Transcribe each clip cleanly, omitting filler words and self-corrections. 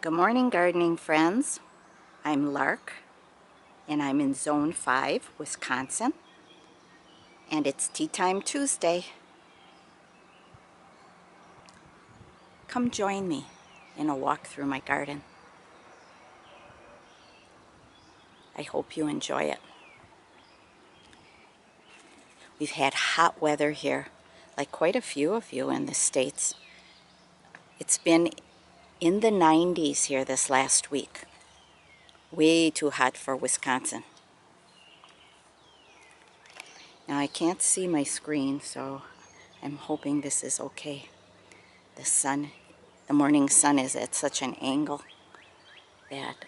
Good morning, gardening friends. I'm Lark, and I'm in Zone 5, Wisconsin, and it's Tea Time Tuesday. Come join me in a walk through my garden. I hope you enjoy it. We've had hot weather here, like quite a few of you in the States. It's been in the 90s here this last week. Way too hot for Wisconsin. Now I can't see my screen, so I'm hoping this is okay. The morning sun is at such an angle that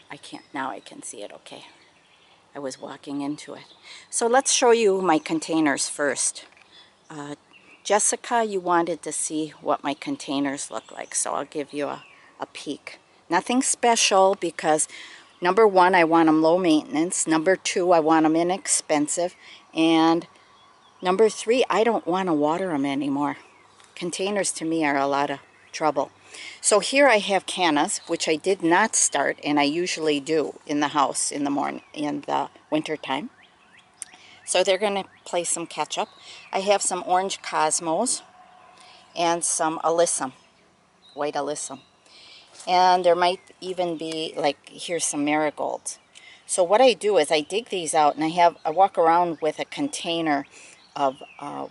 now I can see it okay. I was walking into it. So let's show you my containers first. Jessica, you wanted to see what my containers look like, so I'll give you a peek. Nothing special because number one, I want them low maintenance. Number two, I want them inexpensive. And number three, I don't want to water them anymore. Containers to me are a lot of trouble. So here I have cannas, which I did not start, and I usually do in the house in the winter time. So they're going to play some catch up. I have some orange cosmos and some alyssum, white alyssum. And there might even be, like, here's some marigolds. So what I do is I dig these out, and I walk around with a container of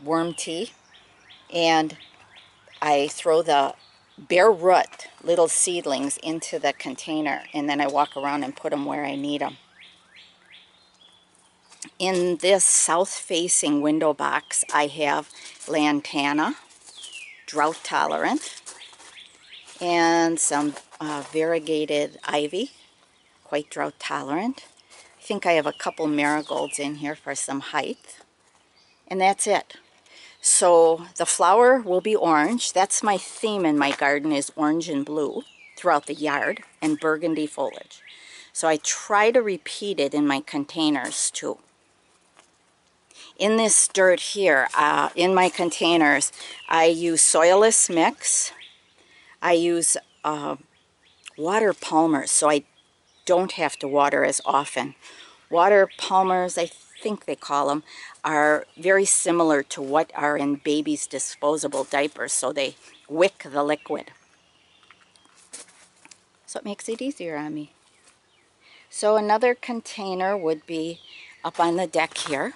worm tea, and I throw the bare root little seedlings into the container, and then I walk around and put them where I need them. In this south-facing window box, I have lantana, drought tolerant, and some variegated ivy, quite drought tolerant. I think I have a couple marigolds in here for some height, and that's it. So the flower will be orange. That's my theme in my garden, is orange and blue throughout the yard, and burgundy foliage. So I try to repeat it in my containers too. In this dirt here, in my containers, I use soilless mix. I use water palmers, so I don't have to water as often. Water palmers, I think they call them, are very similar to what are in babies' disposable diapers, so they wick the liquid. So it makes it easier on me. So another container would be up on the deck here.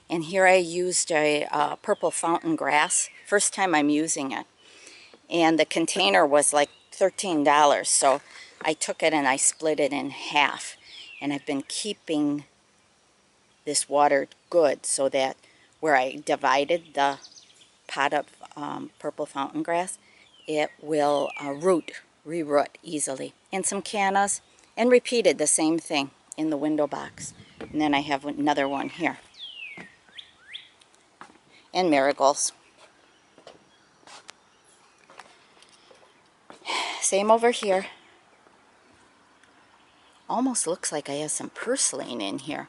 And here I used a purple fountain grass. First time I'm using it. And the container was like $13, so I took it and I split it in half. And I've been keeping this water good so that where I divided the pot of purple fountain grass, it will re-root easily. And some cannas, and repeated the same thing in the window box. And then I have another one here. And marigolds. Same over here. Almost looks like I have some purslane in here,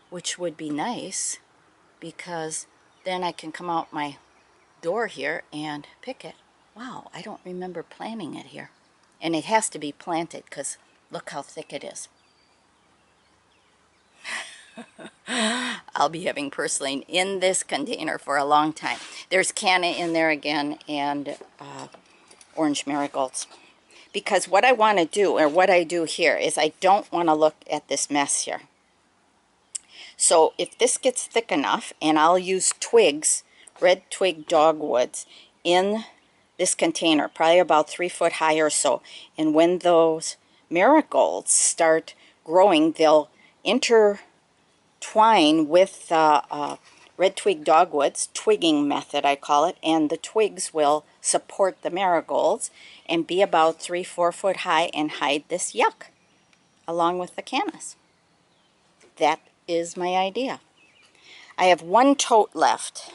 which would be nice because then I can come out my door here and pick it. Wow, I don't remember planting it here. And it has to be planted because look how thick it is. I'll be having purslane in this container for a long time. There's canna in there again, and orange marigolds. Because what I want to do, or what I do here, is I don't want to look at this mess here. So if this gets thick enough, and I'll use twigs, red twig dogwoods, in this container, probably about 3 foot high or so. And when those marigolds start growing, they'll intertwine with the red twig dogwoods, twigging method I call it, and the twigs will support the marigolds and be about 3-4 foot high and hide this yuck along with the cannas. That is my idea. I have one tote left.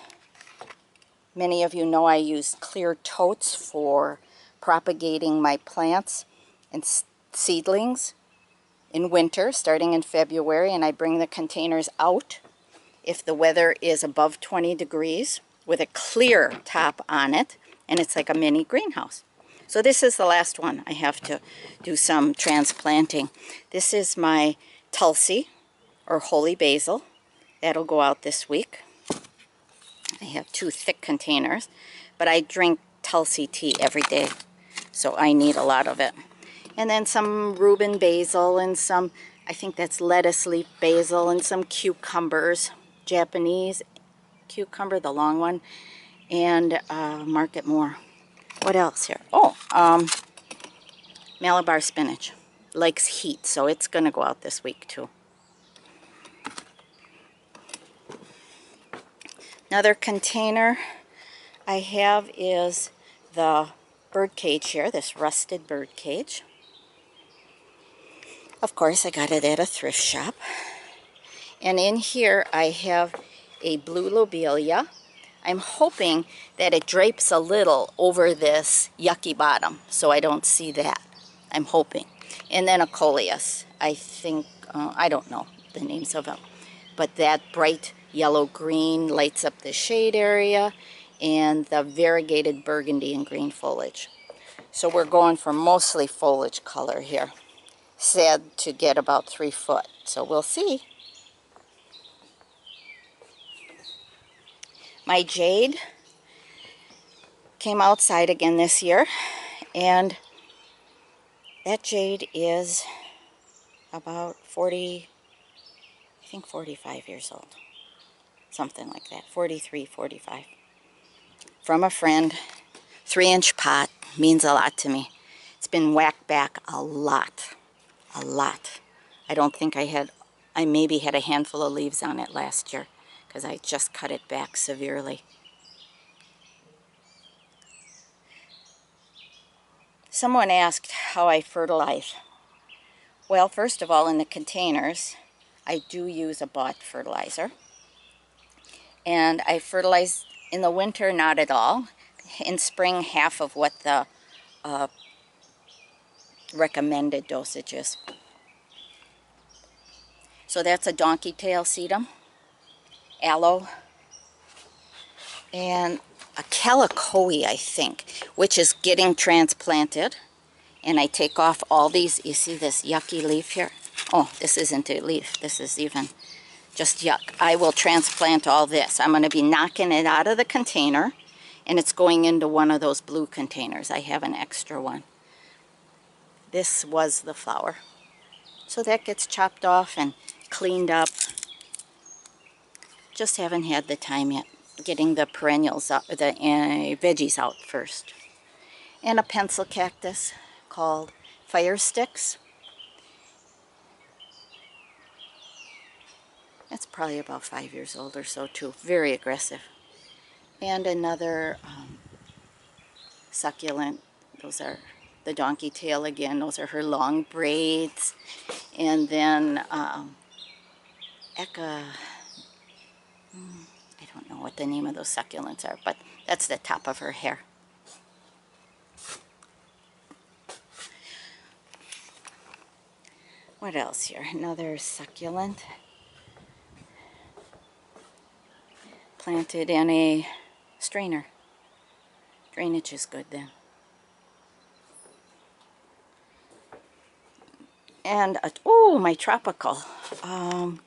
Many of you know I use clear totes for propagating my plants and seedlings in winter, starting in February, and I bring the containers out if the weather is above 20 degrees with a clear top on it, and it's like a mini greenhouse. So this is the last one. I have to do some transplanting. This is my Tulsi, or holy basil. That'll go out this week. I have 2 thick containers, but I drink Tulsi tea every day, so I need a lot of it. And then some Reuben basil and some, I think that's lettuce leaf basil, and some cucumbers, Japanese cucumber, the long one, and Market More. What else here? Oh, Malabar spinach. Likes heat, so it's going to go out this week too. Another container I have is the bird cage here, this rusted bird cage. Of course, I got it at a thrift shop. And in here I have a blue lobelia. I'm hoping that it drapes a little over this yucky bottom, so I don't see that. I'm hoping. And then a coleus. I think, I don't know the names of them, but that bright yellow-green lights up the shade area, and the variegated burgundy and green foliage. So we're going for mostly foliage color here. Said to get about 3 foot, so we'll see. My jade came outside again this year, and that jade is about 40, I think 45 years old. Something like that, 43, 45. From a friend, 3-inch pot, means a lot to me. It's been whacked back a lot. I don't think I maybe had a handful of leaves on it last year because I just cut it back severely. Someone asked how I fertilize. Well, first of all, in the containers, I do use a bought fertilizer. And I fertilize in the winter, not at all. In spring, half of what the recommended dosage is. So that's a donkey tail sedum, aloe, and a calicoe, I think, which is getting transplanted. And I take off all these. You see this yucky leaf here? Oh, this isn't a leaf. This is even just yuck. I will transplant all this. I'm going to be knocking it out of the container, and it's going into one of those blue containers. I have an extra one. This was the flower. So that gets chopped off and cleaned up. Just haven't had the time yet. Getting the perennials out, the veggies out first. And a pencil cactus called Fire Sticks. That's probably about 5 years old or so too. Very aggressive. And another succulent. Those are the donkey tail again. Those are her long braids. And then I don't know what the name of those succulents are, but that's the top of her hair. What else here? Another succulent. Planted in a strainer. Drainage is good then. And, oh, my tropical.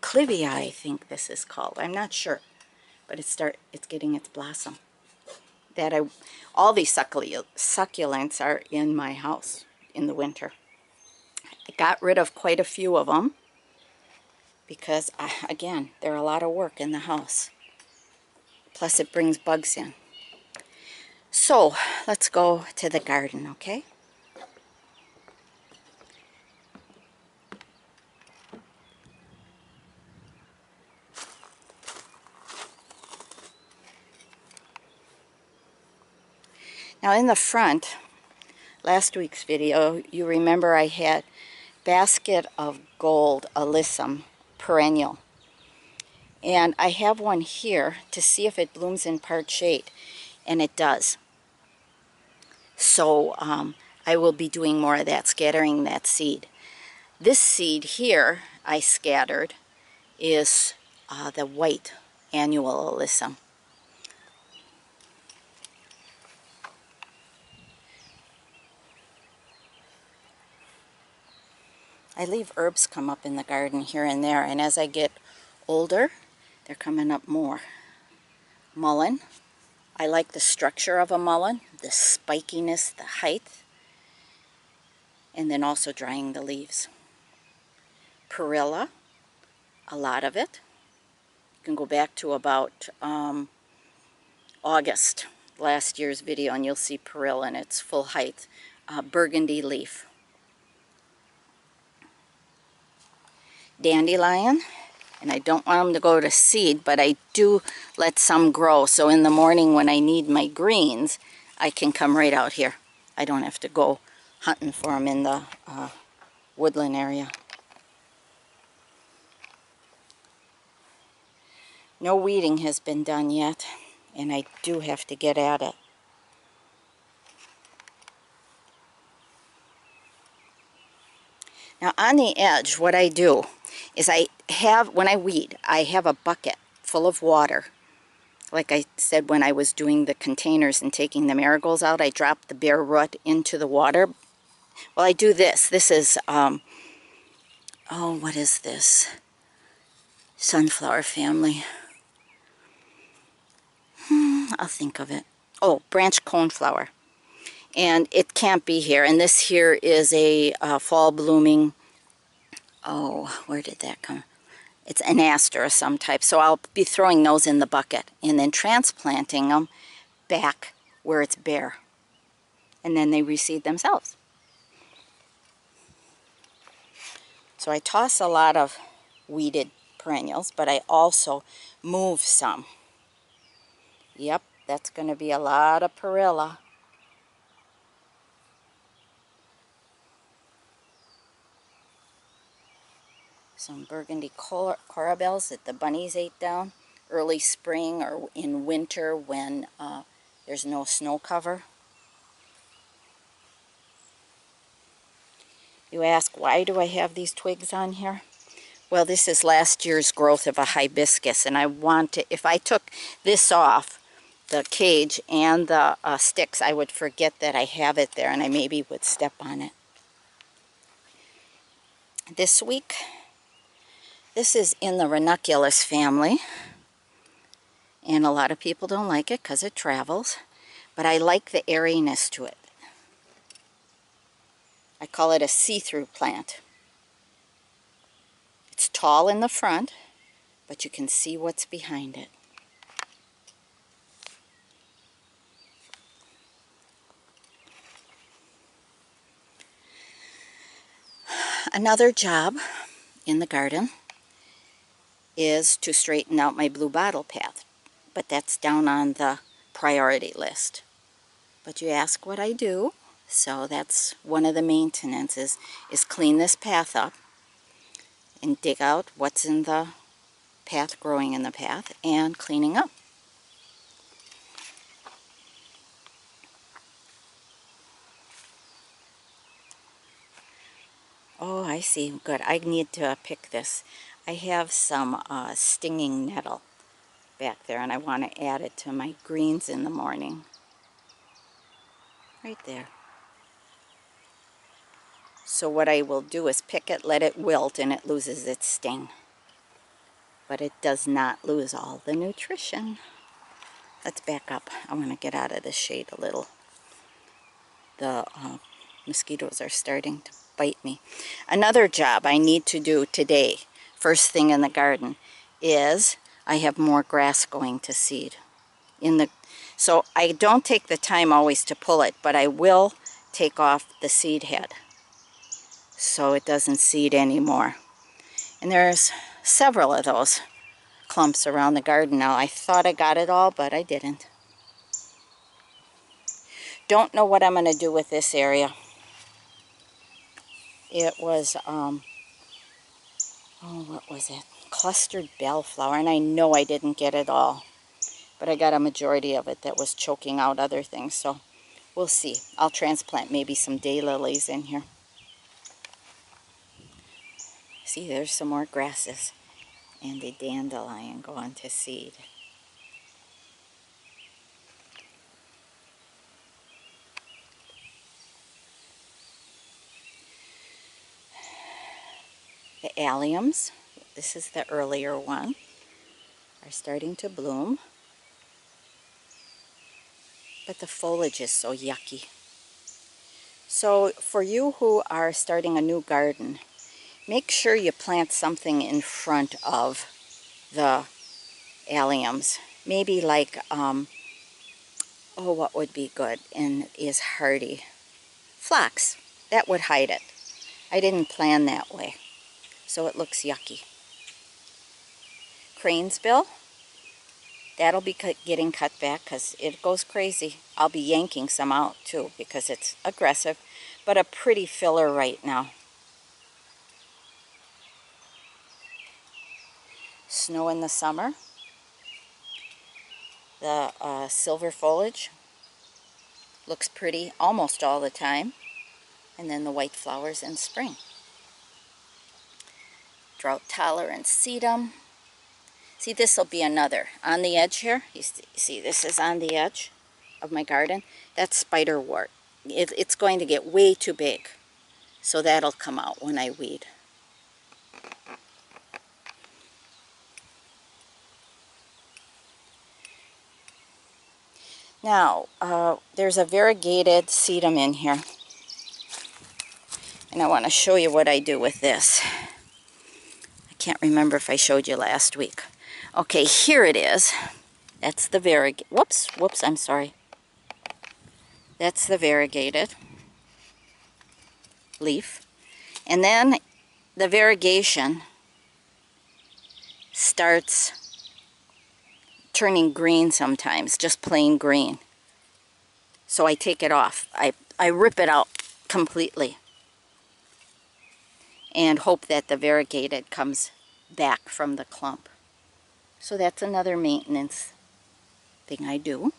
Clivia, I think this is called. I'm not sure. But it's getting its blossom. All these succulents are in my house in the winter. I got rid of quite a few of them because, again, they're a lot of work in the house. Plus it brings bugs in. So, let's go to the garden, okay? Now in the front, last week's video, you remember I had Basket of Gold Alyssum Perennial. And I have one here to see if it blooms in part shade. And it does. So I will be doing more of that, scattering that seed. This seed here I scattered is the white annual alyssum. I leave herbs come up in the garden here and there, and as I get older, they're coming up more. Mullein. I like the structure of a mullein, the spikiness, the height, and then also drying the leaves. Perilla, a lot of it. You can go back to about August, last year's video, and you'll see perilla in its full height. Burgundy leaf. Dandelion, and I don't want them to go to seed, but I do let some grow, so in the morning when I need my greens, I can come right out here. I don't have to go hunting for them in the woodland area. No weeding has been done yet, and I do have to get at it. Now on the edge, what I do is when I weed, I have a bucket full of water. Like I said, when I was doing the containers and taking the marigolds out, I dropped the bare root into the water. Well, I do this. This is, oh, what is this? Sunflower family. I'll think of it. Oh, branch coneflower. And it can't be here. And this here is a fall blooming, oh, where did that come? It's an aster of some type. So I'll be throwing those in the bucket and then transplanting them back where it's bare. And then they reseed themselves. So I toss a lot of weeded perennials, but I also move some. Yep, that's going to be a lot of perilla. Some burgundy corabels that the bunnies ate down early spring or in winter when there's no snow cover. You ask, why do I have these twigs on here? Well, this is last year's growth of a hibiscus, and I want to, if I took this off, the cage and the sticks, I would forget that I have it there, and I maybe would step on it. This week, this is in the ranunculus family, and a lot of people don't like it because it travels, but I like the airiness to it. I call it a see-through plant. It's tall in the front, but you can see what's behind it. Another job in the garden is to straighten out my blue bottle path, but that's down on the priority list. But you ask what I do, so that's one of the maintenances, is clean this path up and dig out what's in the path, growing in the path, and cleaning up. Oh, I see. Good. I need to pick this. I have some stinging nettle back there, and I want to add it to my greens in the morning. Right there. So what I will do is pick it, let it wilt, and it loses its sting. But it does not lose all the nutrition. Let's back up. I want to get out of the shade a little. The mosquitoes are starting to bite me. Another job I need to do today, first thing in the garden, is I have more grass going to seed. So I don't take the time always to pull it, but I will take off the seed head so it doesn't seed anymore. And there's several of those clumps around the garden now. I thought I got it all, but I didn't. Don't know what I'm going to do with this area. It was, oh, what was it? Clustered bellflower, and I know I didn't get it all. But I got a majority of it that was choking out other things, so we'll see. I'll transplant maybe some daylilies in here. See, there's some more grasses and the dandelion going to seed. The alliums, this is the earlier one, are starting to bloom. But the foliage is so yucky. So for you who are starting a new garden, make sure you plant something in front of the alliums. Maybe like, oh, what would be good and is hardy? Phlox. That would hide it. I didn't plan that way, so it looks yucky. Cranesbill. That'll be getting cut back because it goes crazy. I'll be yanking some out too because it's aggressive, but a pretty filler right now. Snow in the summer. The silver foliage looks pretty almost all the time. And then the white flowers in spring. Drought tolerant sedum. See, this will be another. On the edge here, you see this is on the edge of my garden. That's spiderwort. It's going to get way too big. So that'll come out when I weed. Now, there's a variegated sedum in here. And I want to show you what I do with this. I can't remember if I showed you last week. Okay, here it is. That's the variegated. Whoops, I'm sorry. That's the variegated leaf. And then the variegation starts turning green sometimes, just plain green. So I take it off. I rip it out completely and hope that the variegated comes back from the clump. So that's another maintenance thing I do.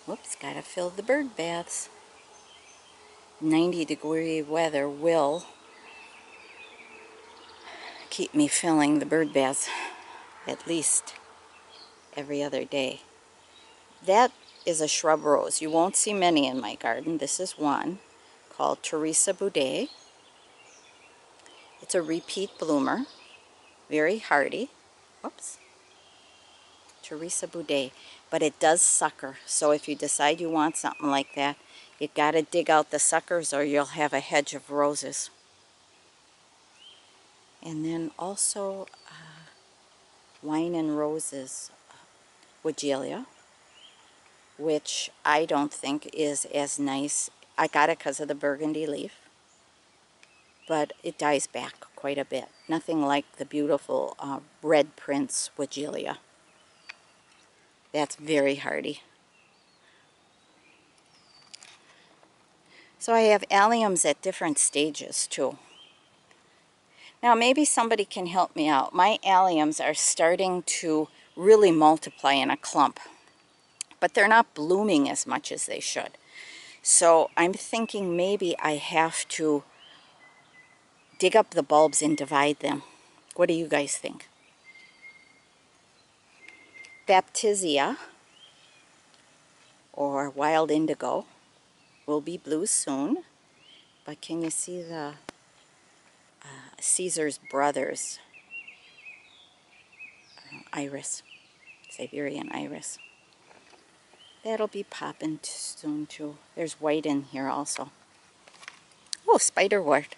Whoops, gotta fill the bird baths. 90-degree weather will keep me filling the bird baths at least every other day. That is a shrub rose. You won't see many in my garden. This is one called Teresa Boudet. It's a repeat bloomer, very hardy. Whoops. Teresa Boudet. But it does sucker, so if you decide you want something like that, you gotta dig out the suckers or you'll have a hedge of roses. And then also Wine and Roses Weigela, which I don't think is as nice. I got it because of the burgundy leaf, but it dies back quite a bit. Nothing like the beautiful Red Prince Weigela. That's very hardy. So I have alliums at different stages too. Now maybe somebody can help me out. My alliums are starting to really multiply in a clump, but they're not blooming as much as they should. So I'm thinking maybe I have to dig up the bulbs and divide them. What do you guys think? Baptisia, or wild indigo, will be blue soon. But can you see the Caesar's brothers iris, Siberian iris? That'll be popping soon too. There's white in here also. Oh, spiderwort.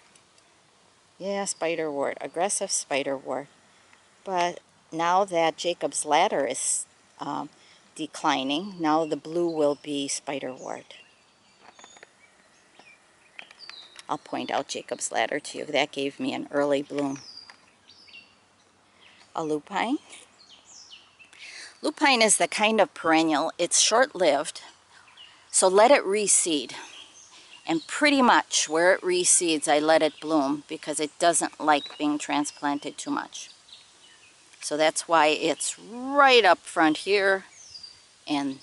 Yeah, spiderwort, aggressive spiderwort. But now that Jacob's ladder is declining, now the blue will be spiderwort. I'll point out Jacob's ladder to you. That gave me an early bloom. A lupine. Lupine is the kind of perennial, it's short-lived, so let it reseed. And pretty much where it reseeds, I let it bloom because it doesn't like being transplanted too much. So that's why it's right up front here, and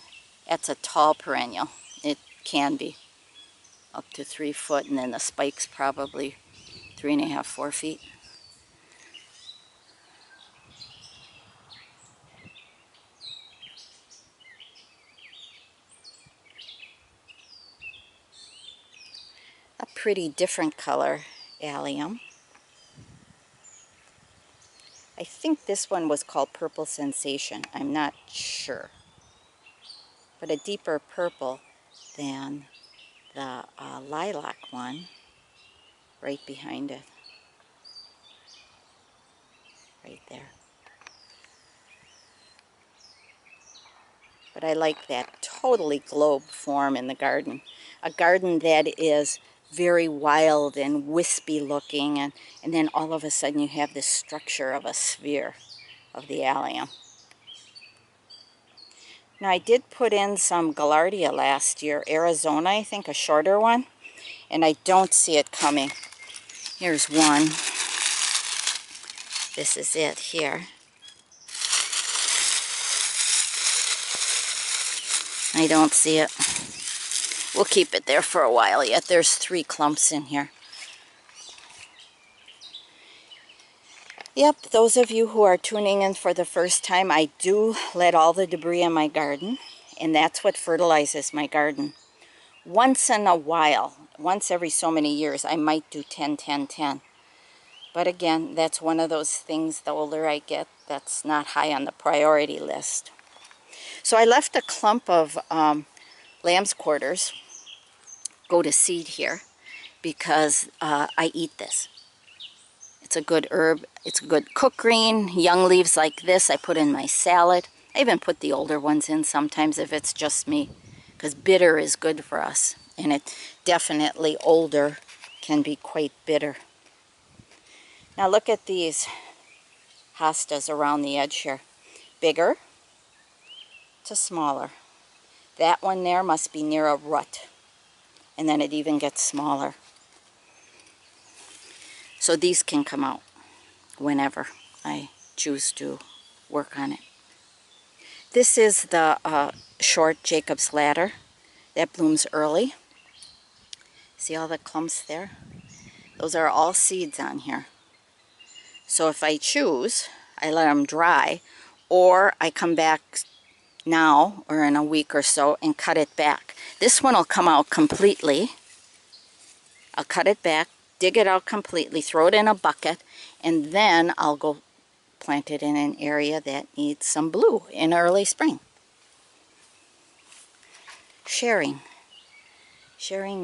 that's a tall perennial. It can be up to 3 foot, and then the spike's probably 3.5, 4 feet. A pretty different color allium. I think this one was called Purple Sensation. I'm not sure. But a deeper purple than the lilac one right behind it. Right there. But I like that totally globe form in the garden. A garden that is very wild and wispy looking, and then all of a sudden you have this structure of a sphere of the allium. Now I did put in some Gaillardia last year, Arizona I think, a shorter one, and I don't see it coming. Here's one. This is it here. I don't see it. We'll keep it there for a while yet. There's 3 clumps in here. Yep, those of you who are tuning in for the first time, I do let all the debris in my garden, and that's what fertilizes my garden. Once in a while, once every so many years, I might do 10-10-10. But again, that's one of those things, the older I get, that's not high on the priority list. So I left a clump of lamb's quarters go to seed here because I eat this. It's a good herb. It's a good cook green. Young leaves like this I put in my salad. I even put the older ones in sometimes if it's just me, because bitter is good for us, and it definitely older can be quite bitter. Now look at these hostas around the edge here. Bigger to smaller. That one there must be near a rut, and then it even gets smaller. So these can come out whenever I choose to work on it. This is the short Jacob's Ladder that blooms early. See all the clumps there? Those are all seeds on here. So if I choose, I let them dry, or I come back now or in a week or so and cut it back. This one will come out completely. I'll cut it back, dig it out completely, throw it in a bucket, and then I'll go plant it in an area that needs some blue in early spring. Sharing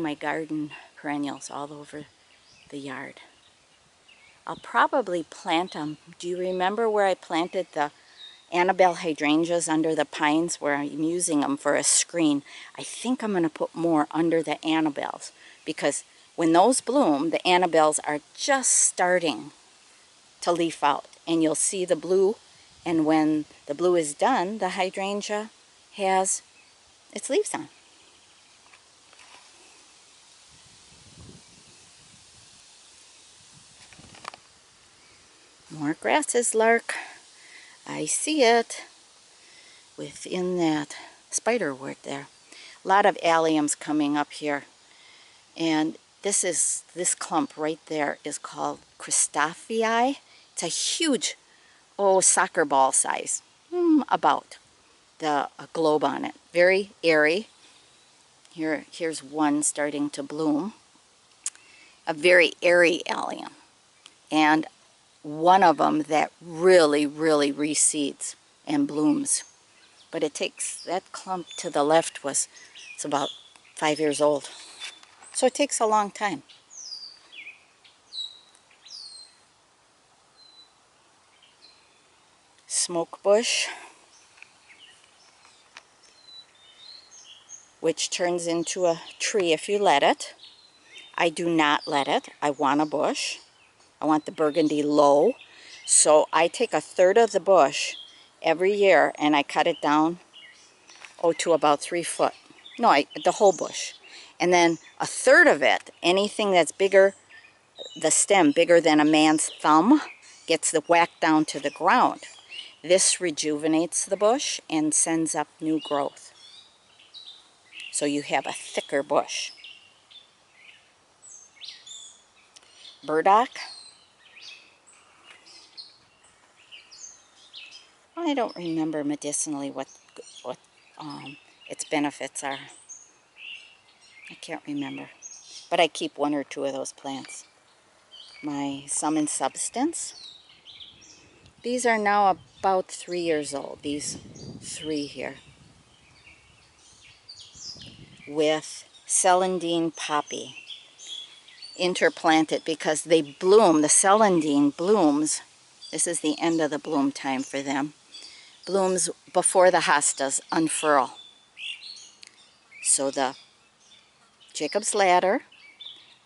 my garden perennials all over the yard. I'll probably plant them. Do you remember where I planted the Annabelle hydrangeas under the pines, where I'm using them for a screen? I think I'm going to put more under the Annabelles, because when those bloom, the Annabelles are just starting to leaf out, and you'll see the blue, and when the blue is done, the hydrangea has its leaves on. More grasses, Lark. I see it within that spiderwort there. A lot of alliums coming up here. And this clump right there is called Christophii. It's a huge, soccer ball size, about a globe on it. Very airy. Here's one starting to bloom. A very airy allium. And one of them that really, really reseeds and blooms. But it takes, that clump to the left it's about 5 years old. So it takes a long time. Smoke bush, which turns into a tree if you let it. I do not let it. I want a bush. I want the burgundy low. So I take 1/3 of the bush every year and I cut it down, to about 3 foot. No, the whole bush. And then 1/3 of it, anything that's bigger, the stem bigger than a man's thumb, gets whacked down to the ground. This rejuvenates the bush and sends up new growth. So you have a thicker bush. Burdock. I don't remember medicinally what its benefits are. I can't remember. But I keep one or two of those plants. My Sum and Substance. These are now about 3 years old, these 3 here. With celandine poppy. Interplanted because they bloom. The celandine blooms. This is the end of the bloom time for them. Blooms before the hostas unfurl. So the Jacob's Ladder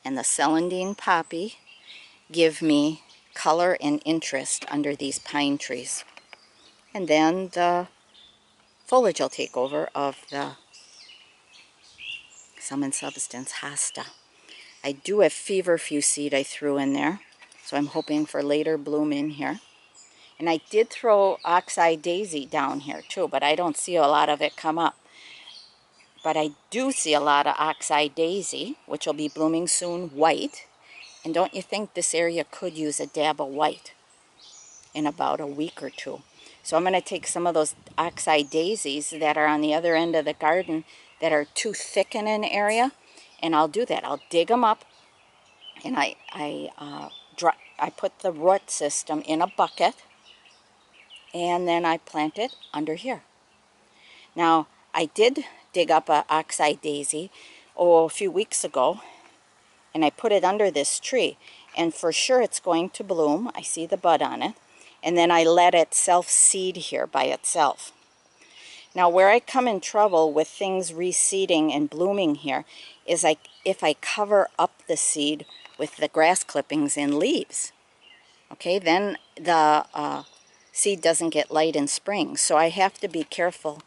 and the celandine poppy give me color and interest under these pine trees. And then the foliage will take over of the Sum and Substance hosta. I do have feverfew seed I threw in there, so I'm hoping for later bloom in here. And I did throw oxeye daisy down here too, but I don't see a lot of it come up. But I do see a lot of oxeye daisy, which will be blooming soon, white. And don't you think this area could use a dab of white in about a week or two? So I'm going to take some of those oxeye daisies that are on the other end of the garden that are too thick in an area, and I'll do that. I'll dig them up, and I put the root system in a bucket, and then I plant it under here. Now, I did dig up an oxeye daisy a few weeks ago, and I put it under this tree, and for sure it's going to bloom. I see the bud on it, and then I let it self-seed here by itself. Now, where I come in trouble with things reseeding and blooming here is if I cover up the seed with the grass clippings and leaves. Okay, then the seed doesn't get light in spring. So I have to be careful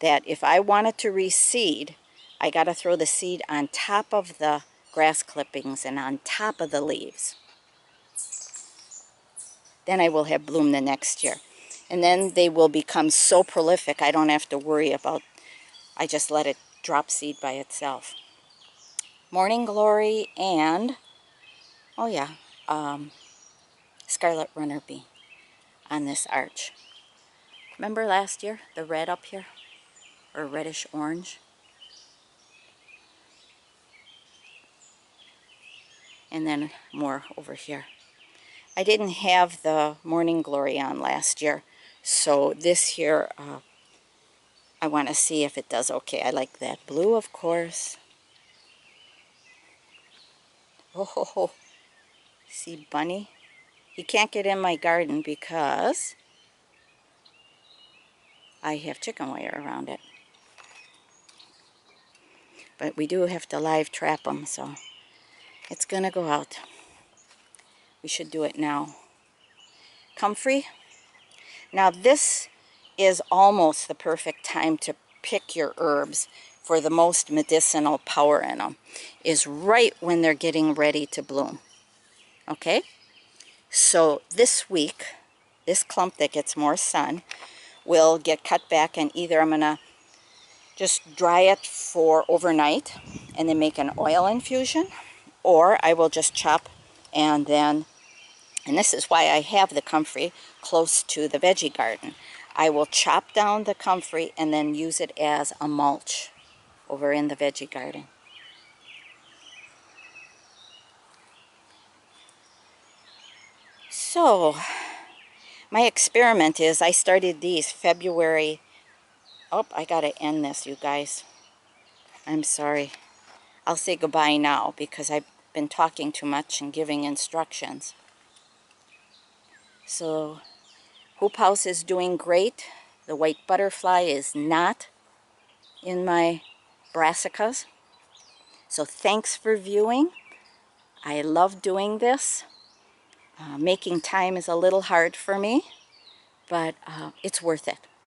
that if I want it to reseed, I got to throw the seed on top of the grass clippings and on top of the leaves. Then I will have bloom the next year. And then they will become so prolific I don't have to worry about, I just let it drop seed by itself. Morning Glory and, oh yeah, Scarlet Runner Bee on this arch. Remember last year, the red up here? Or reddish orange? And then more over here. I didn't have the Morning Glory on last year, so this year I want to see if it does okay. I like that blue, of course. Oh, see Bunny? He can't get in my garden because I have chicken wire around it. But we do have to live trap him, so it's going to go out. We should do it now. Comfrey. Now this is almost the perfect time to pick your herbs for the most medicinal power in them. Is right when they're getting ready to bloom. Okay? So this week, this clump that gets more sun will get cut back, and either I'm going to just dry it for overnight and then make an oil infusion, or I will just chop and then, and this is why I have the comfrey close to the veggie garden. I will chop down the comfrey and then use it as a mulch over in the veggie garden. So, my experiment is I started these February. Oh, I got to end this, you guys. I'm sorry. I'll say goodbye now because I've been talking too much and giving instructions. So, Hoop House is doing great. The white butterfly is not in my brassicas. So thanks for viewing. I love doing this. Making time is a little hard for me, but it's worth it.